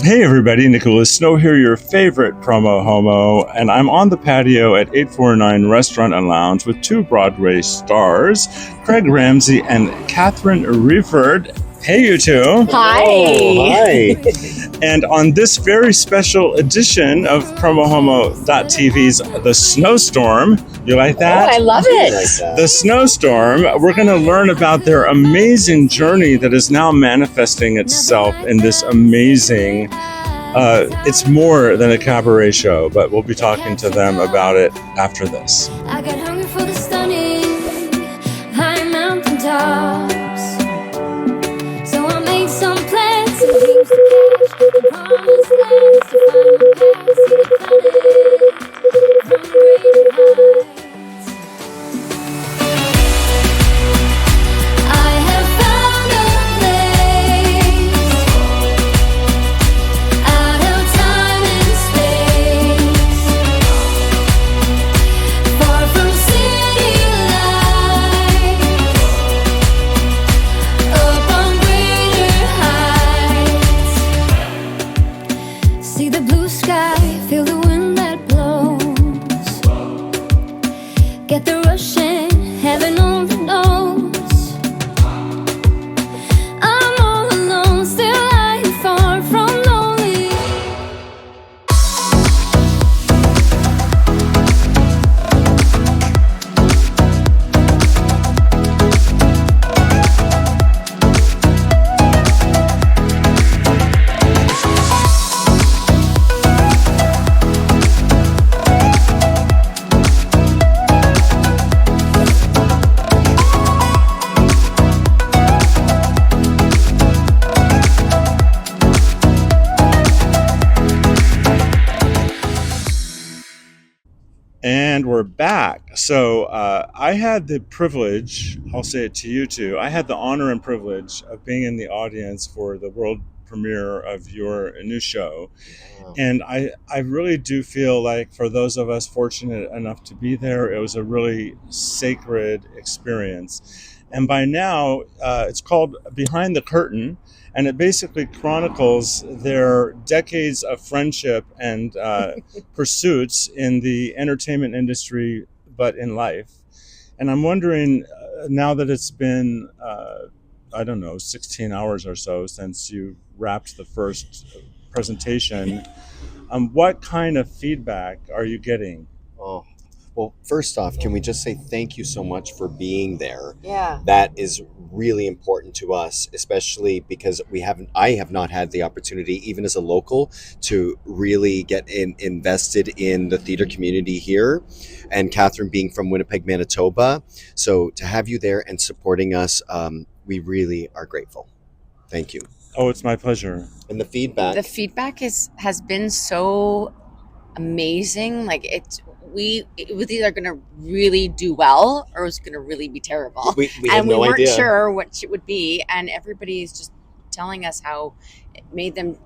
Hey everybody, Nicholas Snow here, your favorite promo homo, and I'm on the patio at 849 Restaurant and Lounge with two Broadway stars, Craig Ramsay and Catherine Wreford. Hey you two. Hi. Oh, hi. And on this very special edition of PromoHomo.TV's The Snowstorm, you like that? Oh, I love it. Like that. The Snowstorm, we're going to learn about their amazing journey that is now manifesting itself in this amazing, it's more than a cabaret show, but we'll be talking to them about it after this. I got hungry for the stunning high mountain tops. So I made some plans, some dreams to catch, and promised lands to find my path, see the planet from greater heights. I have found a place out of time and space, far from city lights, up on greater heights. See the blue sky, feel the wind that blows, get the rush in, heaven only knows. I'm all alone, still lying far from lonely. And we're back. So I had the privilege, I'll say it to you two, I had the honor and privilege of being in the audience for the world premiere of your new show. Wow. And I really do feel like for those of us fortunate enough to be there, it was a really sacred experience. And by now, it's called Behind the Curtain, and it basically chronicles their decades of friendship and pursuits in the entertainment industry, but in life. And I'm wondering, now that it's been, 16 hours or so since you wrapped the first presentation, what kind of feedback are you getting? Oh, well, first off, can we just say thank you so much for being there? Yeah. That is really important to us, especially because I have not had the opportunity, even as a local, to really get invested in the theater community here. And Catherine being from Winnipeg, Manitoba. So to have you there and supporting us, we really are grateful. Thank you. Oh, it's my pleasure. And the feedback. The feedback has been so amazing. Like it was either going to really do well or it was going to really be terrible. we had And no we weren't idea. sure what it would be. And everybody's just telling us how it made them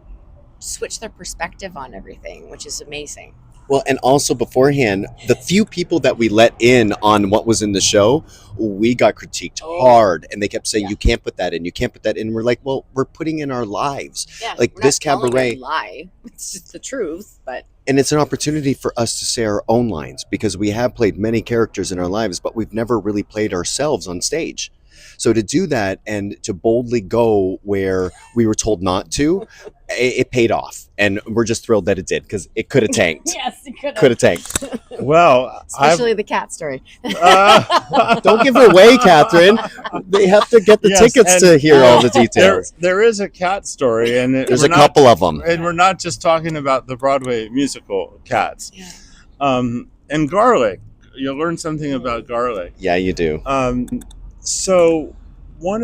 switch their perspective on everything, which is amazing. Well, and also beforehand, the few people that we let in on what was in the show, we got critiqued hard, and they kept saying, Yeah. "You can't put that in. You can't put that in." And we're like, "Well, we're putting in our lives, Yeah, like we're this not telling cabaret, a lie. It's just the truth, but and it's an opportunity for us to say our own lines because we have played many characters in our lives, but we've never really played ourselves on stage. So to do that and to boldly go where we were told not to, it paid off, and we're just thrilled that it did because it could have tanked. yes, it Could have tanked. Well, especially the cat story. Don't give it away, Catherine. They have to get the Yes, tickets and- to hear all the details. There is a cat story, and There's a couple of them. And we're not just talking about the Broadway musical Cats. Yeah. And garlic. You'll learn something about garlic. Yeah, you do. So all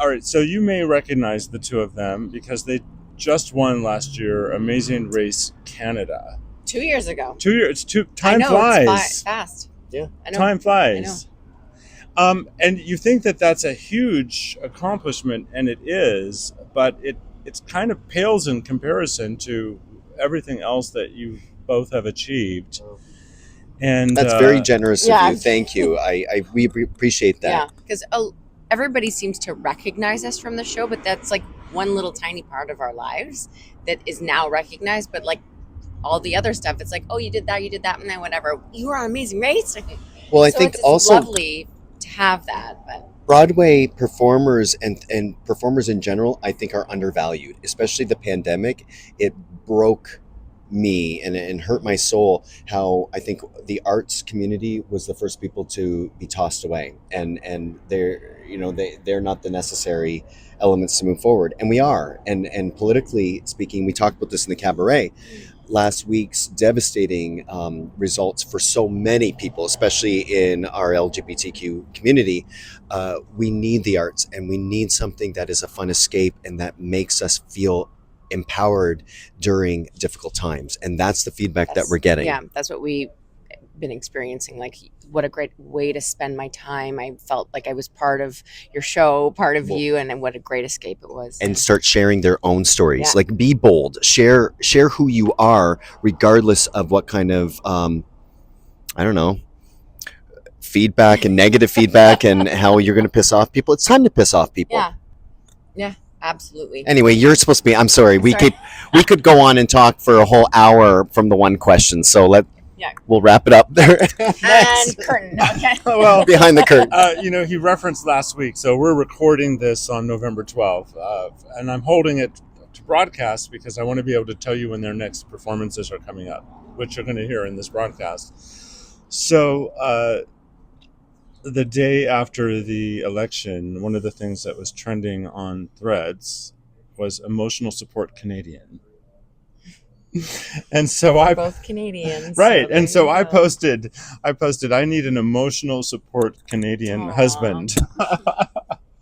right, so you may recognize the two of them because they just won last year Amazing Race Canada. 2 years ago. 2 years. Time I know, flies. It's fast. Yeah. I know. Time flies. And you think that that's a huge accomplishment, and it is, but it's kind of pales in comparison to everything else that you both have achieved. And That's very generous of Yeah. you. Thank you. We appreciate that. Yeah, because everybody seems to recognize us from the show, but that's like one little tiny part of our lives that is now recognized, but like all the other stuff, it's like, oh, you did that, and then whatever. You were on Amazing Race. Well, I So think it's also lovely to have that, but Broadway performers and performers in general, I think, are undervalued, especially the pandemic. It broke me and hurt my soul how I think the arts community was the first people to be tossed away, and they're not the necessary elements to move forward, and we are, and politically speaking, we talked about this in the Cabaret last week's devastating results for so many people, especially in our LGBTQ community. We need the arts, and we need something that is a fun escape and that makes us feel empowered during difficult times. And that's the feedback that we're getting. Yeah, that's what we've been experiencing. Like, what a great way to spend my time. I felt like I was part of your show, part of you, and what a great escape it was. And start sharing their own stories. Yeah. Like, be bold, share who you are, regardless of what kind of I don't know, feedback and negative feedback and how you're going to piss off people. It's time to piss off people. Yeah, absolutely. Anyway, you're supposed to be. I'm sorry. We could go on and talk for a whole hour from the one question. So we'll wrap it up there. And curtain. Okay. Well, behind the curtain. He referenced last week, so we're recording this on November 12th, and I'm holding it to broadcast because I want to be able to tell you when their next performances are coming up, which you're going to hear in this broadcast. So the day after the election, one of the things that was trending on Threads was emotional support Canadian. And so We're both Canadians, right? And so I go. posted, I need an emotional support Canadian husband.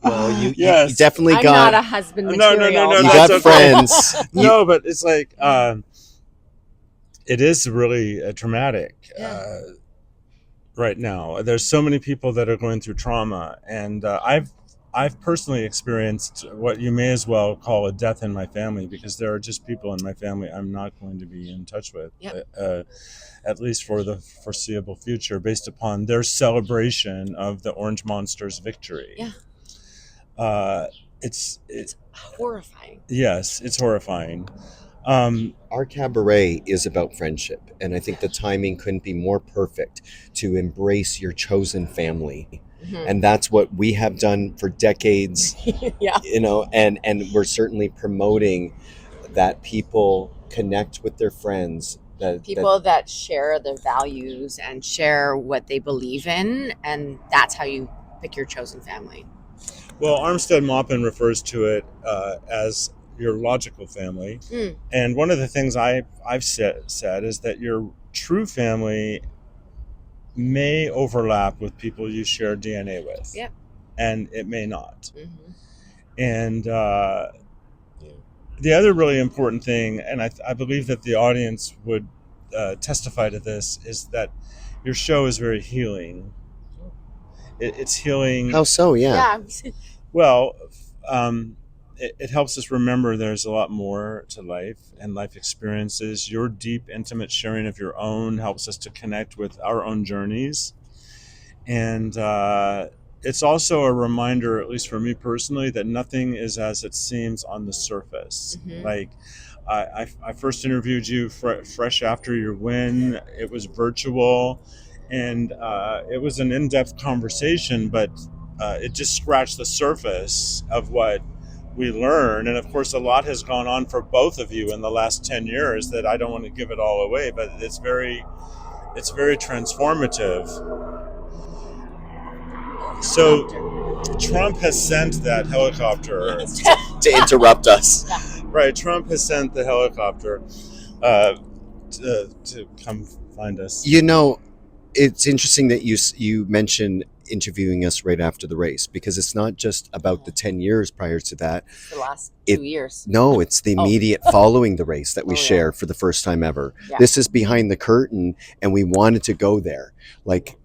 Well, you Yes. definitely I'm got. not a husband No, material. You that's got okay. friends. No, but it's like it is really traumatic right now. There's so many people that are going through trauma, and I've personally experienced what you may as well call a death in my family, because there are just people in my family I'm not going to be in touch with, at least for the foreseeable future, based upon their celebration of the Orange Monster's victory. Yeah. It's horrifying. Yes, it's horrifying. Our cabaret is about friendship, and I think the timing couldn't be more perfect to embrace your chosen family. Mm-hmm. And that's what we have done for decades. Yeah. And we're certainly promoting that people connect with their friends, that share their values and share what they believe in, and that's how you pick your chosen family. Well, Armstead Maupin refers to it as your logical family. And one of the things I've said is that your true family may overlap with people you share DNA with. Yeah. And it may not. Mm-hmm. And the other really important thing, and I believe that the audience would testify to this, is that your show is very healing. It's healing. How so? Yeah. Well, it helps us remember there's a lot more to life and life experiences. Your deep, intimate sharing of your own helps us to connect with our own journeys. And it's also a reminder, at least for me personally, that nothing is as it seems on the surface. Mm-hmm. Like, I first interviewed you fresh after your win. It was virtual, and it was an in-depth conversation, but it just scratched the surface of what we learn. And of course, a lot has gone on for both of you in the last 10 years that I don't want to give it all away, but it's very transformative. So Trump has sent that helicopter to interrupt us. Right. Trump has sent the helicopter to come find us. It's interesting that you mentioned interviewing us right after the race, because it's not just about the 10 years prior to that. The last 2 years. No, it's the immediate following the race that we share for the first time ever. Yeah. This is behind the curtain, and we wanted to go there. Like,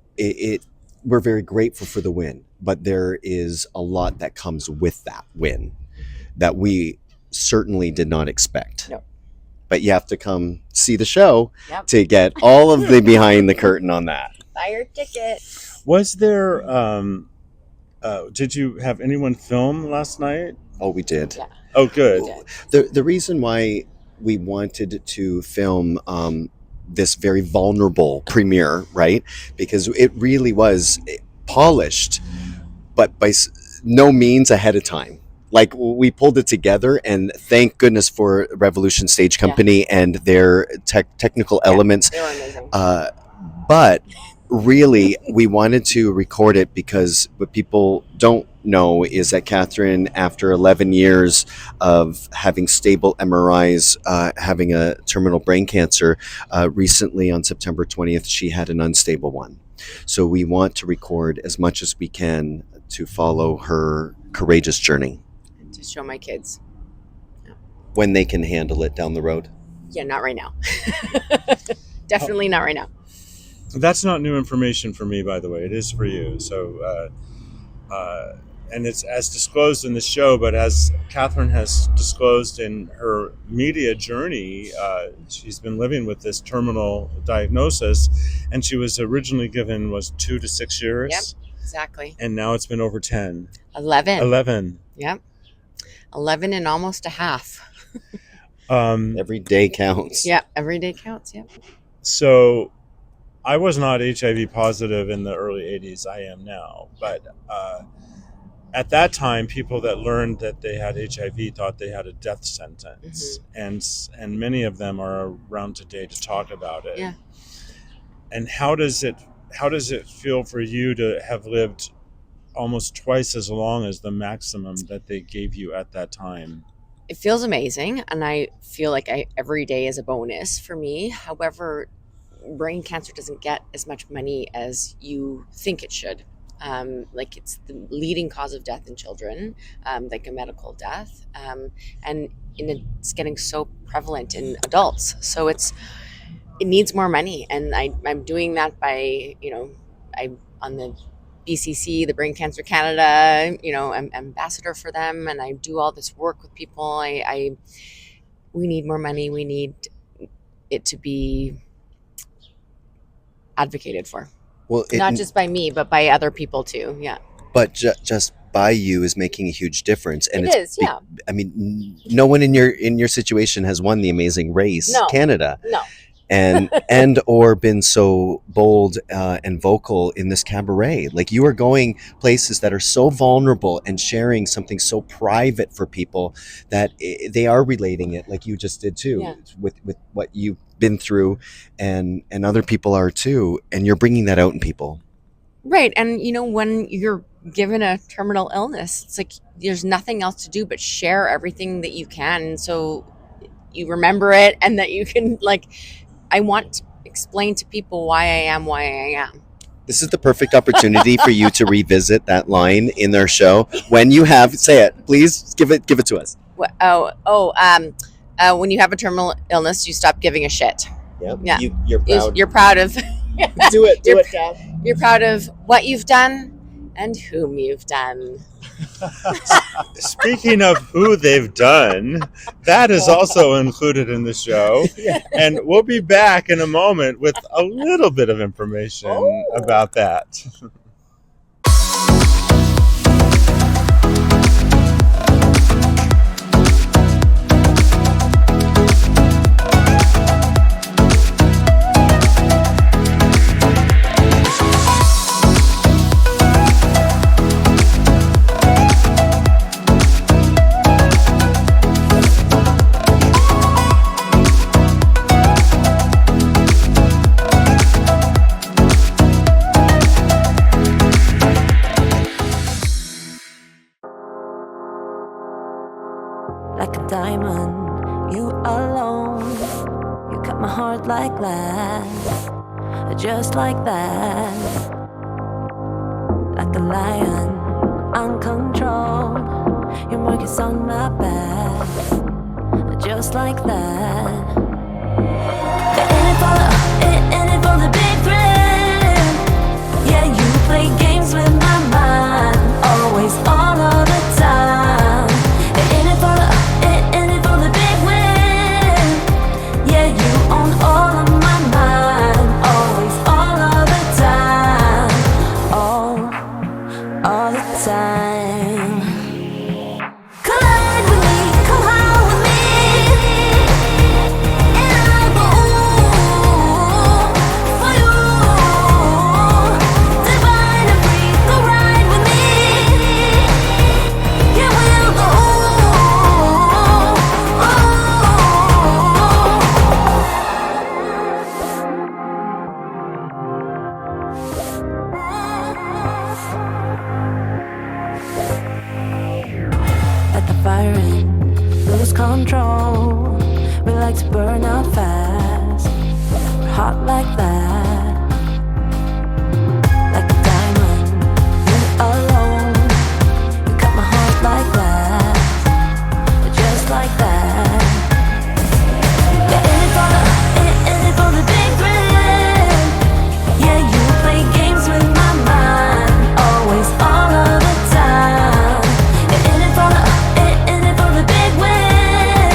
we're very grateful for the win, but there is a lot that comes with that win that we certainly did not expect. No. But you have to come see the show to get all of the behind the curtain on that. Buy your ticket. Was there, did you have anyone film last night? Oh, we did. Yeah. Oh, good. The reason why we wanted to film this very vulnerable premiere, right? Because it really was polished, but by no means ahead of time. Like, we pulled it together, and thank goodness for Revolution Stage Company and their technical elements. They were amazing. But really, we wanted to record it because what people don't know is that Catherine, after 11 years of having stable MRIs, having a terminal brain cancer, recently on September 20th, she had an unstable one. So we want to record as much as we can to follow her courageous journey. And to show my kids. When they can handle it down the road. Yeah, not right now. Definitely not right now. That's not new information for me, by the way. It is for you. So, and it's as disclosed in the show, but as Catherine has disclosed in her media journey, she's been living with this terminal diagnosis, and she was originally given 2 to 6 years. Yep, exactly. And now it's been over 10. 11. 11. Yep. 11 and almost a half. Every day counts. Yeah, every day counts. Yep. So I was not HIV positive in the early 80s. I am now. But at that time, people that learned that they had HIV thought they had a death sentence. Mm-hmm. And many of them are around today to talk about it. Yeah. And how does it feel for you to have lived almost twice as long as the maximum that they gave you at that time? It feels amazing, and I feel like every day is a bonus for me. However, brain cancer doesn't get as much money as you think it should. Like, it's the leading cause of death in children, like a medical death, and it's getting so prevalent in adults. So it needs more money, and I'm doing that by, I'm on the BCC, the Brain Cancer Canada, I'm ambassador for them, and I do all this work with people. We need more money. We need it to be advocated for. Well, not just by me, but by other people too. Yeah. But just by you is making a huge difference, and it is. Yeah. I mean, no one in your situation has won the Amazing Race, Canada. No. and or been so bold and vocal in this cabaret. Like, you are going places that are so vulnerable and sharing something so private for people that they are relating it, like you just did too, with what you've been through, and other people are too, and you're bringing that out in people. Right. And when you're given a terminal illness, it's like there's nothing else to do but share everything that you can, so you remember it, and that you can, like, I want to explain to people why I am. This is the perfect opportunity for you to revisit that line in their show. When you have, say it, please give it to us. When you have a terminal illness, you stop giving a shit. Yep. Yeah. You're proud. You're proud of. Do it, Kat. You're proud of what you've done and whom you've done. Speaking of who they've done, that is also included in the show. And we'll be back in a moment with a little bit of information about that. Like a diamond, you alone. You cut my heart like glass, just like that. Like a lion, uncontrolled. Your mark is on my back, just like that. In it for the big thrill. Yeah, you play games with my mind, always, all of the time. In it for the big win. Yeah, you own all of my mind, always, all of the time, all the time. Collide with me, come home with me. like to burn out fast. We're hot like that, like a diamond. You alone, you cut my heart like that, just like that. Yeah, in it for the big thrill. Yeah, you play games with my mind, always, all of the time. Yeah, in it for the big win.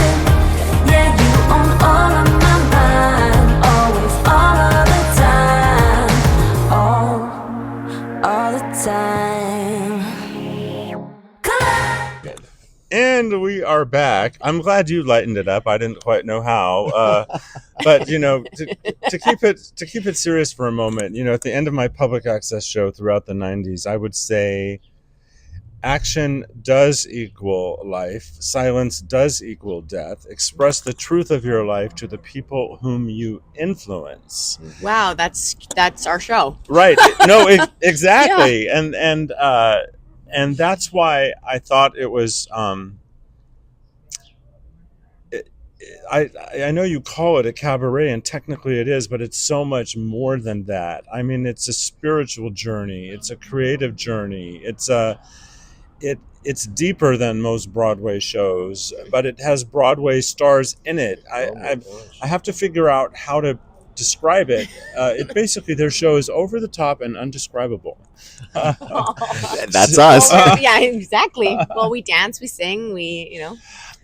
Yeah, you own all of my mind, always, all of the time, all the time. Come on. And we are back. I'm glad you lightened it up. I didn't quite know how, but to keep it serious for a moment, at the end of my public access show throughout the '90s, I would say, action does equal life. Silence does equal death. Express the truth of your life to the people whom you influence. Wow, that's our show. Right? No, exactly. And that's why I thought it was. I know you call it a cabaret, and technically it is, but it's so much more than that. I mean, it's a spiritual journey. It's a creative journey. It's deeper than most Broadway shows, but it has Broadway stars in it. I have to figure out how to describe it. Basically, their show is over the top and undescribable. That's us. Well, yeah, exactly. Well, we dance, we sing, we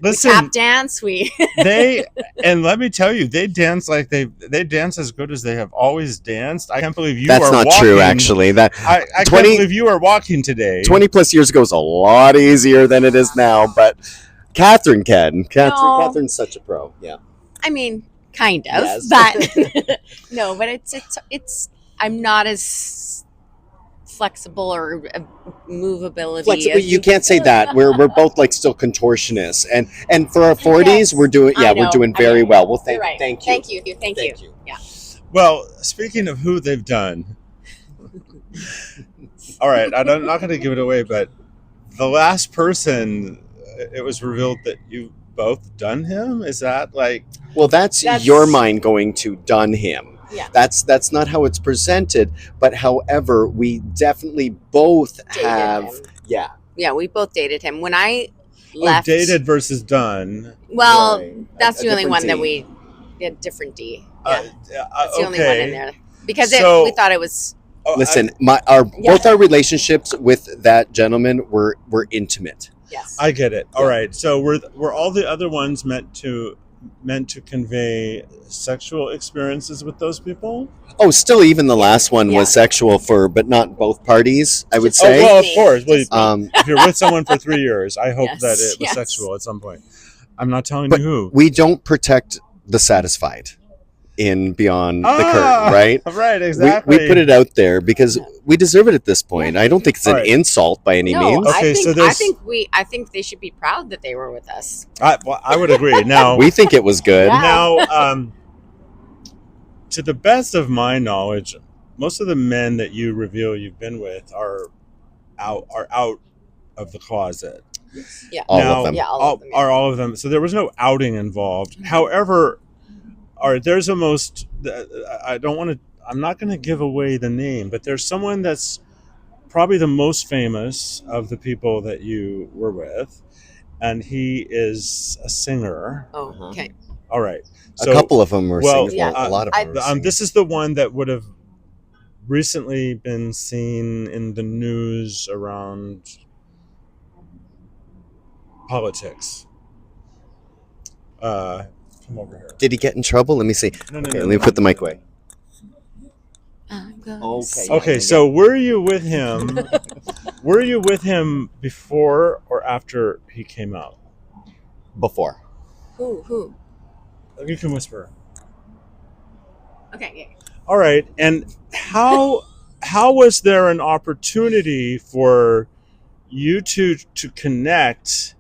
Listen, we tap dance. And let me tell you, they dance like they dance as good as they have always danced. I can't believe you That's are not walking. true, actually. I can't believe you are walking today. 20 plus years ago was a lot easier than it is now, but Catherine can. Catherine's such a pro. Yeah. I mean, kind of, Yes. but no, but it's. I'm not as flexible or movability. Flexible, you can't say that. We're both like still contortionists, and for our 40s, Yes. we're doing I know. we're doing very well. Well, You're right. thank you. Thank you. Yeah. Well, speaking of who they've done, all right, I'm not going to give it away, but the last person, it was revealed that you both done him. Is that like? Well, that's your mind going to done him. Yeah. That's not how it's presented. But however, we definitely both Dated have. him. Yeah. Yeah, we both dated him. When I left, Dated versus done. well, Right. that's A the only different one that D. we did different D. Yeah, Yeah, that's the only one in there because So- we thought it was. Oh, Listen, Yeah. both our relationships with that gentleman were intimate. Yes. I get it. All Yeah. right. So were all the other ones meant to convey sexual experiences with those people? Oh, still, even the last one Yeah. was sexual but not both parties. I would Just- Oh, say. well, of me. course. Well, Just me. if you're with someone for 3 years, I hope Yes, that it was yes. sexual at some point. I'm not telling But you who. we don't protect the satisfied in Beyond the Curtain, right? Right, exactly. We put it out there because we deserve it at this point. I don't think it's an All right. insult by any No, means. Okay, so there's- I think they should be proud that they were with us. I would agree. Now, We think it was good. Yeah. now, to the best of my knowledge, most of the men that you reveal you've been with are out of the closet. Yeah. All Now, of them. Yeah, all of them, yeah. Are all of them. So there was no outing involved. However, all right, there's a most. I don't want to. I'm not going to give away the name, but there's someone that's probably the most famous of the people that you were with, and he is a singer. Oh, Uh-huh. okay. All right. A couple of them were singers. Yeah. A lot of them were singers. This is the one that would have recently been seen in the news around politics. Come over here. Did he get in trouble? Let me see. No, Okay, let me put the mic away. Okay. Okay, so were you with him? Were you with him before or after he came out? Before. Who? You can whisper. Okay. Yeah. All right, and how was there an opportunity for you two to connect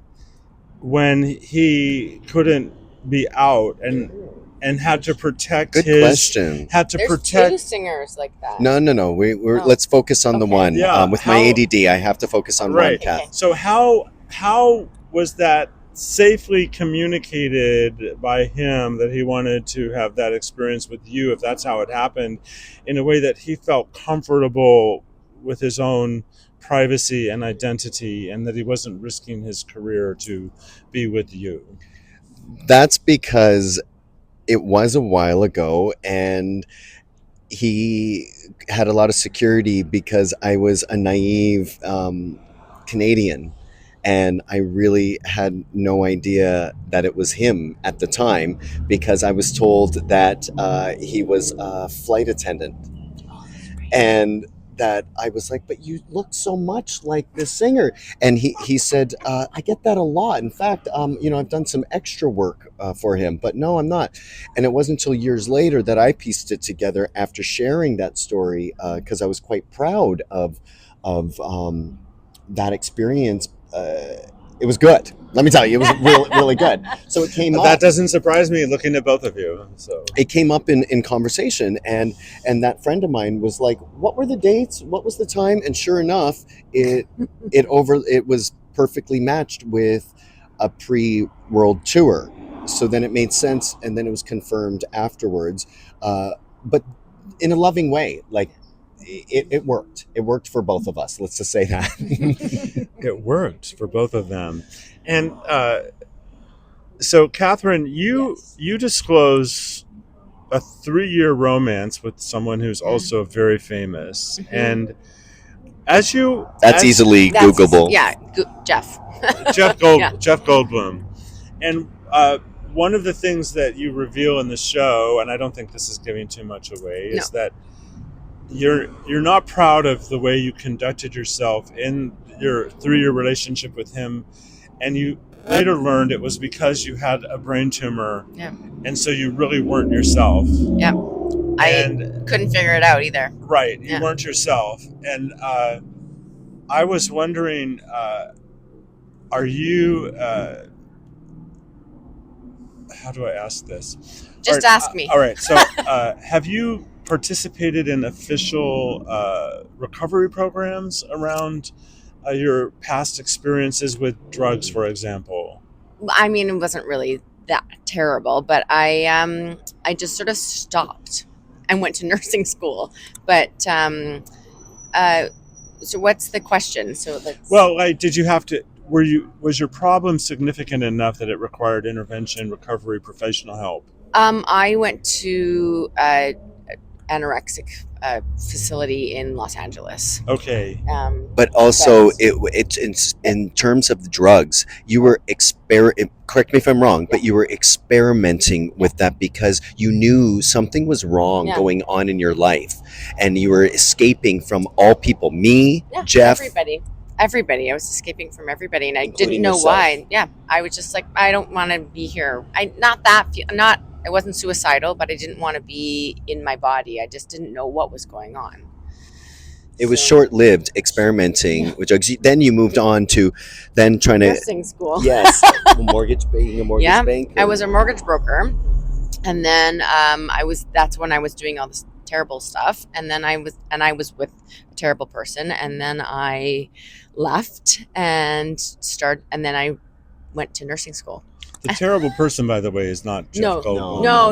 when he couldn't be out and had to protect Good his question. had to There's protect two singers like that. No. We're Oh. let's focus on the Okay. one. Yeah, With my how- ADD, I have to focus on Right. one, Kath. Okay. So how was that safely communicated by him that he wanted to have that experience with you, if that's how it happened, in a way that he felt comfortable with his own privacy and identity, and that he wasn't risking his career to be with you? That's because it was a while ago, and he had a lot of security because I was a naive Canadian, and I really had no idea that it was him at the time, because I was told that he was a flight attendant, and that I was like, but you look so much like this singer. And he said, I get that a lot. In fact, I've done some extra work for him, but no, I'm not. And it wasn't until years later that I pieced it together after sharing that story, because I was quite proud of that experience. It was good. Let me tell you, it was really good. So it came up. That doesn't surprise me, looking at both of you. So It came up in conversation, and that friend of mine was like, what were the dates, what was the time? And sure enough, it was perfectly matched with a pre-world tour. So then it made sense, and then it was confirmed afterwards, but in a loving way. Like, it worked for both of us, let's just say that. it worked for both of them. And so, Catherine, you disclose a 3-year romance with someone who's also very famous, and as you That's easily That's Googleable. Jeff. Jeff Goldblum, and one of the things that you reveal in the show, and I don't think this is giving too much away, is that you're not proud of the way you conducted yourself in your 3-year relationship with him, and you later learned it was because you had a brain tumor, and so you really weren't yourself. I couldn't figure it out either. Right, you weren't yourself, and I was wondering, are you? How do I ask this? Just ask me. All right. So, have you participated in official recovery programs around your past experiences with drugs, for example? I mean, it wasn't really that terrible, but I just sort of stopped and went to nursing school. But so what's the question? Well, like, did you have to? Was your problem significant enough that it required intervention, recovery, professional help? I went to anorexic facility in Los Angeles. Okay. But also, in terms of the drugs, you were correct me if I'm wrong, but you were experimenting with that because you knew something was wrong going on in your life, and you were escaping from all people. Me, Jeff, everybody. I was escaping from everybody, and I Including didn't know yourself. why. I was just like, I don't want to be here. I wasn't suicidal, but I didn't want to be in my body. I just didn't know what was going on. It was short-lived experimenting with drugs. Then you moved on to then trying to nursing school. Yes, being a mortgage banker. I was a mortgage broker, and then that's when I was doing all this terrible stuff, and then I was with a terrible person, and then I left and then I went to nursing school. The terrible person, by the way, is not Jeff Goldblum. No,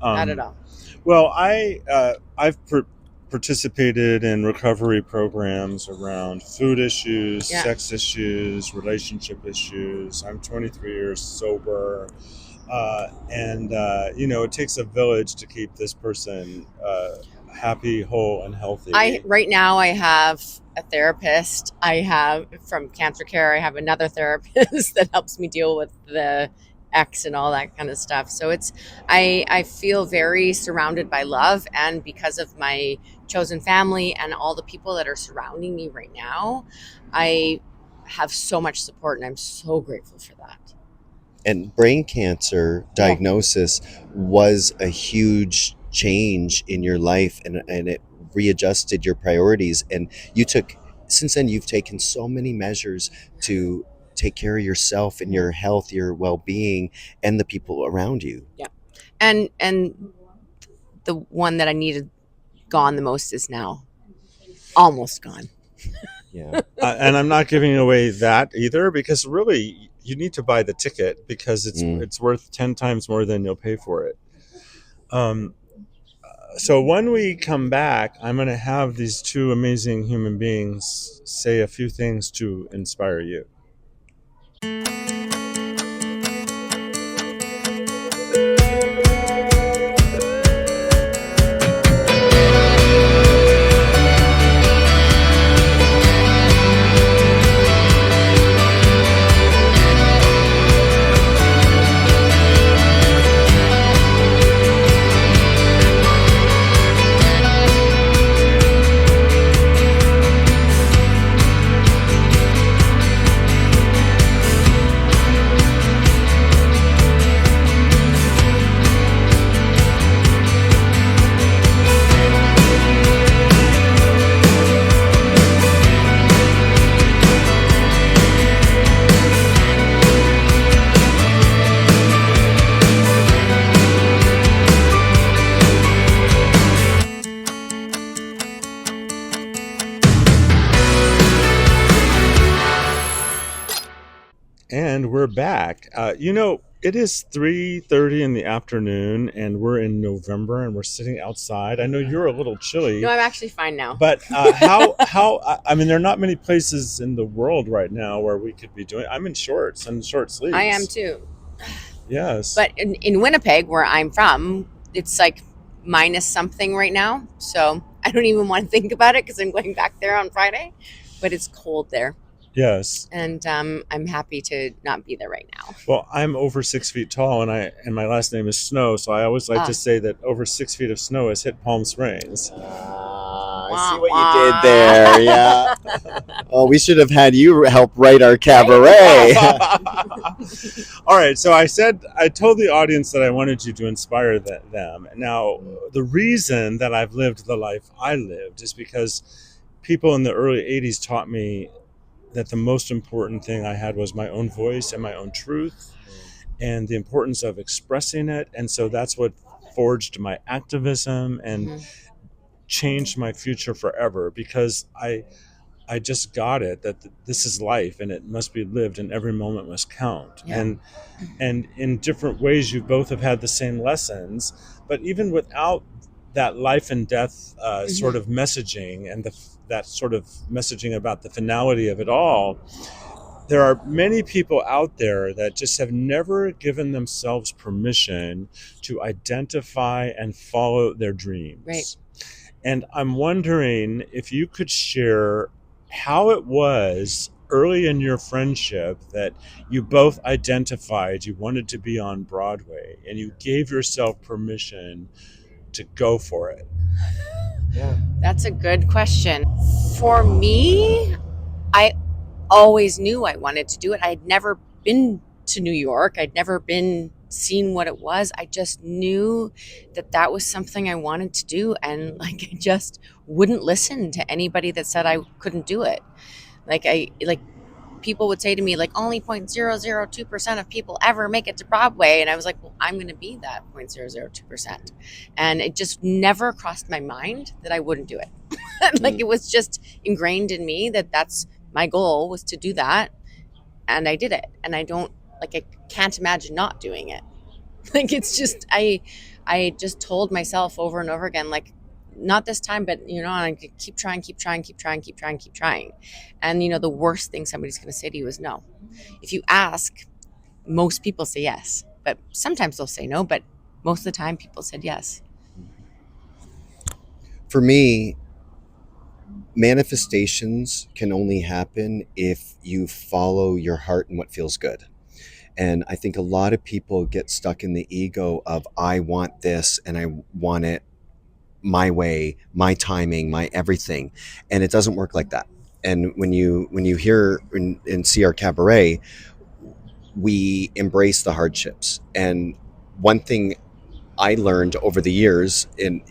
not at all. Well, I've participated in recovery programs around food issues, sex issues, relationship issues. I'm 23 years sober, and it takes a village to keep this person happy, whole, and healthy. Right now I have a therapist. I have from Cancer Care. I have another therapist that helps me deal with the ex and all that kind of stuff. So I feel very surrounded by love, and because of my chosen family and all the people that are surrounding me right now, I have so much support, and I'm so grateful for that. And brain cancer diagnosis was a huge change in your life, and it readjusted your priorities, and since then you've taken so many measures to take care of yourself and your health, your well-being, and the people around you. And the one that I needed gone the most is now almost gone. Yeah. And I'm not giving away that either, because really you need to buy the ticket, because it's worth 10 times more than you'll pay for it. So when we come back, I'm going to have these two amazing human beings say a few things to inspire you. And we're back. It is 3:30 in the afternoon, and we're in November, and we're sitting outside. I know you're a little chilly. No, I'm actually fine now. But I mean, there are not many places in the world right now where we could be doing. I'm in shorts and short sleeves. I am too. Yes. But in Winnipeg, where I'm from, it's like minus something right now. So I don't even want to think about it because I'm going back there on Friday. But it's cold there. Yes. And I'm happy to not be there right now. Well, I'm over 6 feet tall, and my last name is Snow, so I always like to say that over 6 feet of snow has hit Palm Springs. I see what you did there. Yeah. Oh, we should have had you help write our cabaret. All right. So I told the audience that I wanted you to inspire them. Now, the reason that I've lived the life I lived is because people in the early 80s taught me that the most important thing I had was my own voice and my own truth, and the importance of expressing it. And so that's what forged my activism and changed my future forever, because I just got it that this is life and it must be lived and every moment must count. Yeah. And in different ways, you both have had the same lessons, but even without that life and death sort of messaging and that sort of messaging about the finality of it all, there are many people out there that just have never given themselves permission to identify and follow their dreams. Right. And I'm wondering if you could share how it was early in your friendship that you both identified you wanted to be on Broadway and you gave yourself permission to go for it. Yeah. That's a good question. For me, I always knew I wanted to do it. I'd never been to New York. I'd never seen what it was. I just knew that was something I wanted to do, and I just wouldn't listen to anybody that said I couldn't do it. People would say to me, only 0.002% of people ever make it to Broadway. And I was like, well, I'm going to be that 0.002%. And it just never crossed my mind that I wouldn't do it. It was just ingrained in me that's my goal, was to do that. And I did it. And I can't imagine not doing it. It's just, I just told myself over and over again, not this time, but I keep trying. And the worst thing somebody's going to say to you is no. If you ask, most people say yes, but sometimes they'll say no, but most of the time people said yes. For me, manifestations can only happen if you follow your heart and what feels good. And I think a lot of people get stuck in the ego of, I want this and I want it my way, my timing, my everything. And it doesn't work like that. And when you hear and see our cabaret, we embrace the hardships. And one thing I learned over the years, and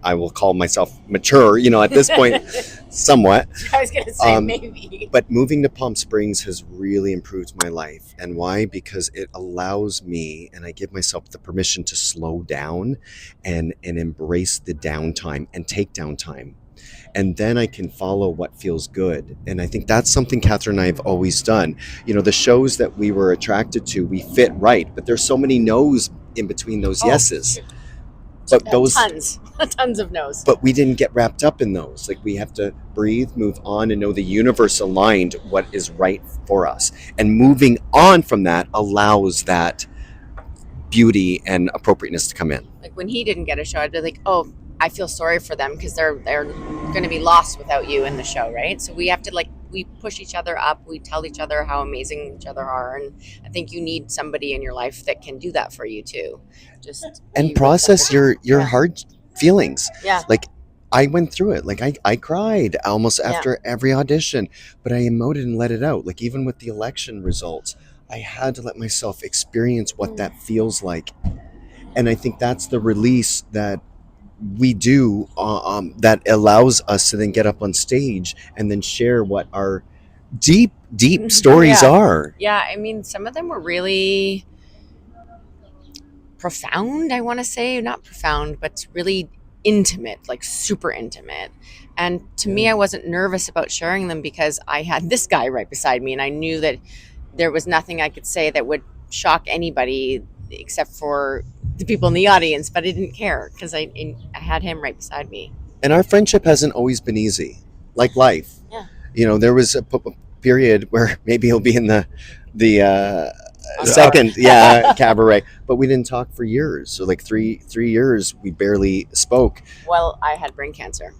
I will call myself mature, at this point, somewhat. I was going to say maybe. But moving to Palm Springs has really improved my life. And why? Because it allows me, and I give myself the permission to slow down and embrace the downtime and take downtime. and then I can follow what feels good. And I think that's something Catherine and I have always done. The shows that we were attracted to, we fit right, but there's so many no's in between those yeses. But tons of no's. But we didn't get wrapped up in those. Like, we have to breathe, move on, and know the universe aligned what is right for us. And moving on from that allows that beauty and appropriateness to come in. Like, when he didn't get a show, I'd be like, oh, I feel sorry for them because they're going to be lost without you in the show, right? So we have to, like, we push each other up. We tell each other how amazing each other are, and I think you need somebody in your life that can do that for you too. Just and process your hard feelings. Yeah. Like, I went through it. Like, I cried almost after every audition, but I emoted and let it out. Like, even with the election results, I had to let myself experience what that feels like. And I think that's the release that we do that allows us to then get up on stage and then share what our deep stories are. Yeah, I mean, some of them were really profound, I want to say. Not profound, but really intimate, like super intimate. And to me, I wasn't nervous about sharing them because I had this guy right beside me, and I knew that there was nothing I could say that would shock anybody except for the people in the audience, but I didn't care because I had him right beside me. And our friendship hasn't always been easy, like life. Yeah. There was a period where maybe he'll be in the second Cabaret, but we didn't talk for years. So like three years we barely spoke. Well, I had brain cancer.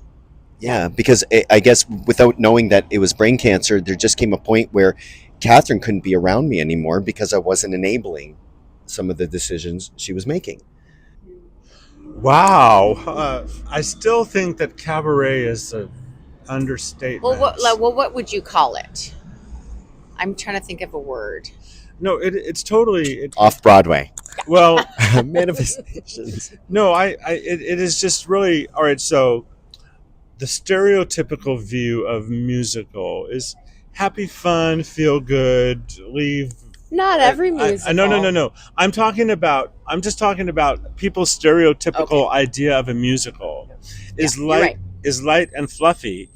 Yeah, because I guess without knowing that it was brain cancer, there just came a point where Catherine couldn't be around me anymore because I wasn't enabling some of the decisions she was making. Wow. I still think that Cabaret is an understatement. Well, what would you call it? I'm trying to think of a word. No, it's totally off Broadway. Well, manifestations. No, it is just really all right. So, the stereotypical view of musical is happy, fun, feel good, leave. Not every musical. No. I'm just talking about people's stereotypical idea of a musical is light and fluffy,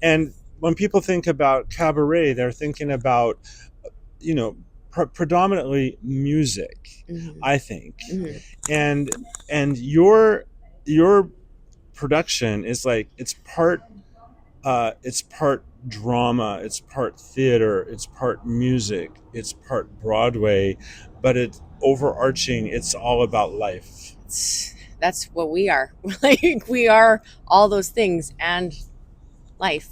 and when people think about Cabaret, they're thinking about predominantly music, I think, and your production is like it's part drama, it's part theater, it's part music, it's part Broadway, but it's overarching. It's all about life. That's what we are. Like, we are all those things and life.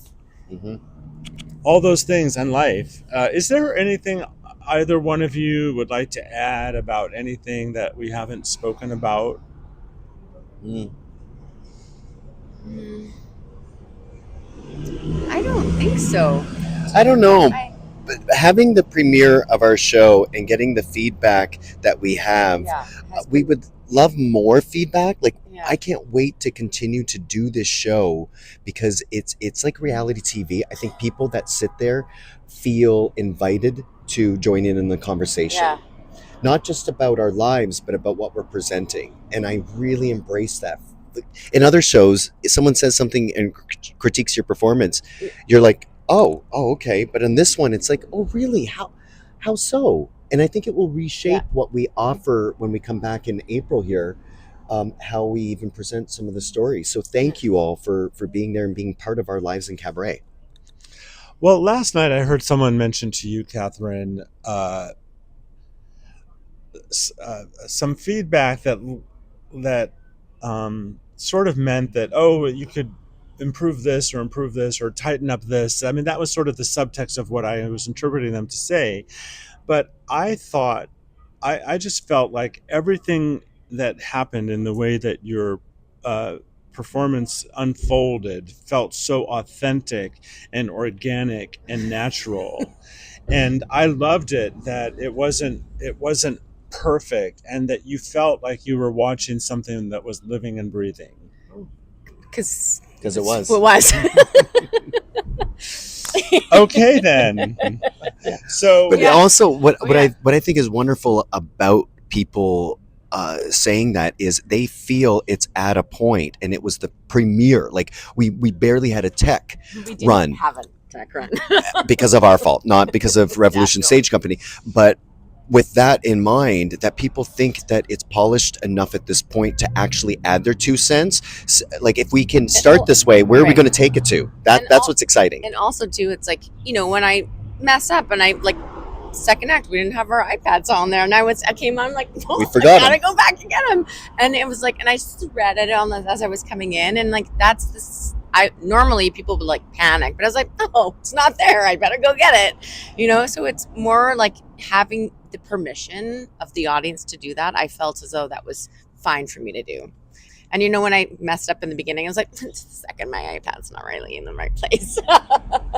All those things and life. Is there anything either one of you would like to add about anything that we haven't spoken about? I don't think so. I don't know. But having the premiere of our show and getting the feedback that we have, we would love more feedback. Like, I can't wait to continue to do this show because it's like reality TV. I think people that sit there feel invited to join in the conversation. Yeah. Not just about our lives, but about what we're presenting. And I really embrace that. In other shows, if someone says something and critiques your performance, you're like, oh, okay. But in this one, it's like, oh, really? How so? And I think it will reshape what we offer when we come back in April here, how we even present some of the stories. So thank you all for being there and being part of our lives in Cabaret. Well, last night I heard someone mention to you, Catherine, some feedback that sort of meant that, you could improve this or tighten up this. I mean, that was sort of the subtext of what I was interpreting them to say. But I thought, I just felt like everything that happened in the way that your performance unfolded felt so authentic and organic and natural. And I loved it, that it wasn't perfect, and that you felt like you were watching something that was living and breathing. Because it was. It was. Okay, then. So, but also, what I think is wonderful about people saying that is they feel it's at a point, and it was the premiere. Like we barely had a tech We didn't run have a tech run. because of our fault, not because of Revolution no. Stage Company, but with that in mind, that people think that it's polished enough at this point to actually add their 2 cents. Like if we can start this way, where are we Right. going to take it to? That's what's exciting. And also too, it's like, when I mess up and I like second act, we didn't have our iPads on there, and I came on like, oh, We forgot I gotta them. go back and get them. And it was like, and I just read it on as I was coming in, and like that's this. Normally people would like panic, but I was like, oh, it's not there. I better go get it. So it's more like having the permission of the audience to do that. I felt as though that was fine for me to do. And when I messed up in the beginning, I was like, it's the second my iPad's not really in the right place.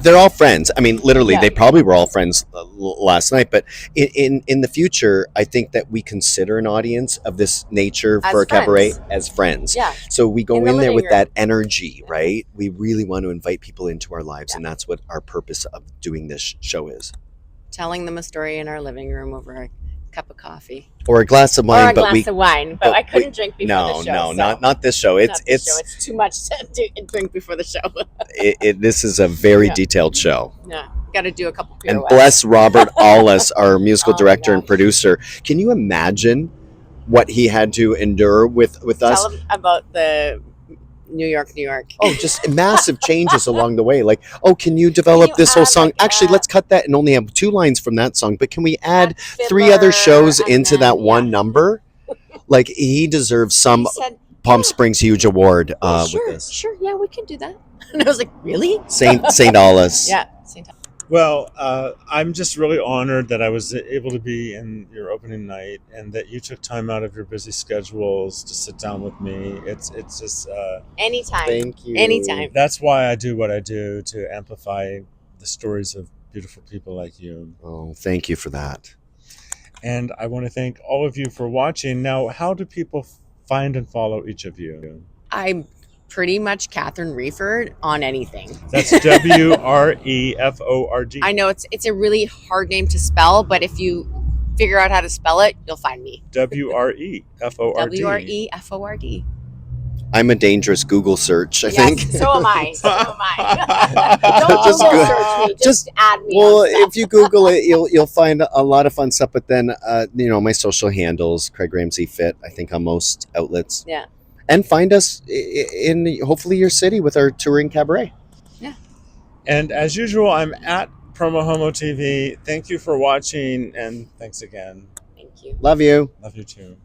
They're all friends. I mean, literally, Yeah. they probably were all friends last night. But in the future, I think that we consider an audience of this nature As for a cabaret friends. as friends. Yeah. So we go In the in there living with room. that energy, right? We really want to invite people into our lives, and that's what our purpose of doing this show is. Telling them a story in our living room over a cup of coffee. Or a glass of wine, Or a glass of wine, but I couldn't drink before the show. No, so not this show. not this It's show. It's too much to drink before the show. this is a very Yeah. detailed show. Yeah, got to do a couple And pirouettes. bless Robert Ollis, our musical Oh my director and gosh. producer. Can you imagine what he had to endure with us? Tell them about the New York. Oh, just massive changes along the way. Like, can you develop you this whole add, song? like, Actually, let's cut that and only have 2 lines from that song. But can we add Fiddler, 3 other shows and into then, that one yeah. number? Like, he deserves some He said, Palm Springs Huge Award "Yeah, with this. Sure, yeah, we can do that." And I was like, really? Saint Ollis. Yeah. St. Well, I'm just really honored that I was able to be in your opening night, and that you took time out of your busy schedules to sit down with me. It's just Anytime. Thank you. Anytime. that's why I do what I do, to amplify the stories of beautiful people like you. Oh, thank you for that. And I want to thank all of you for watching. Now, how do people find and follow each of you? I'm pretty much Catherine Wreford on anything. That's Wreford. I know it's a really hard name to spell, but if you figure out how to spell it, you'll find me. Wreford. Wreford. I'm a dangerous Google search, I think. So am I. Don't Just Google go- search me. Just just- add me. Well, on stuff. if you Google it, you'll find a lot of fun stuff. But then, my social handles, Craig Ramsay Fit, I think on most outlets. Yeah. And find us in hopefully your city with our touring cabaret. And as usual, I'm at PromoHomo.TV. Thank you for watching, and thanks again. Thank you. Love you. Love you too.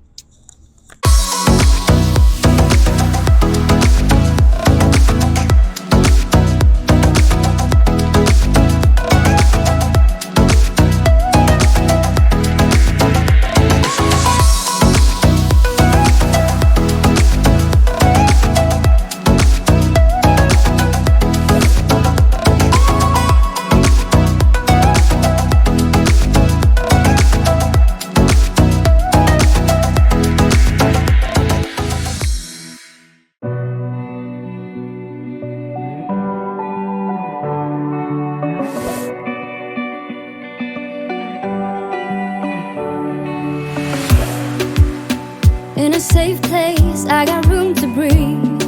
In a safe place, I got room to breathe.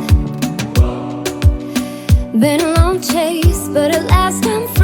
Been a long chase, but at last I'm free.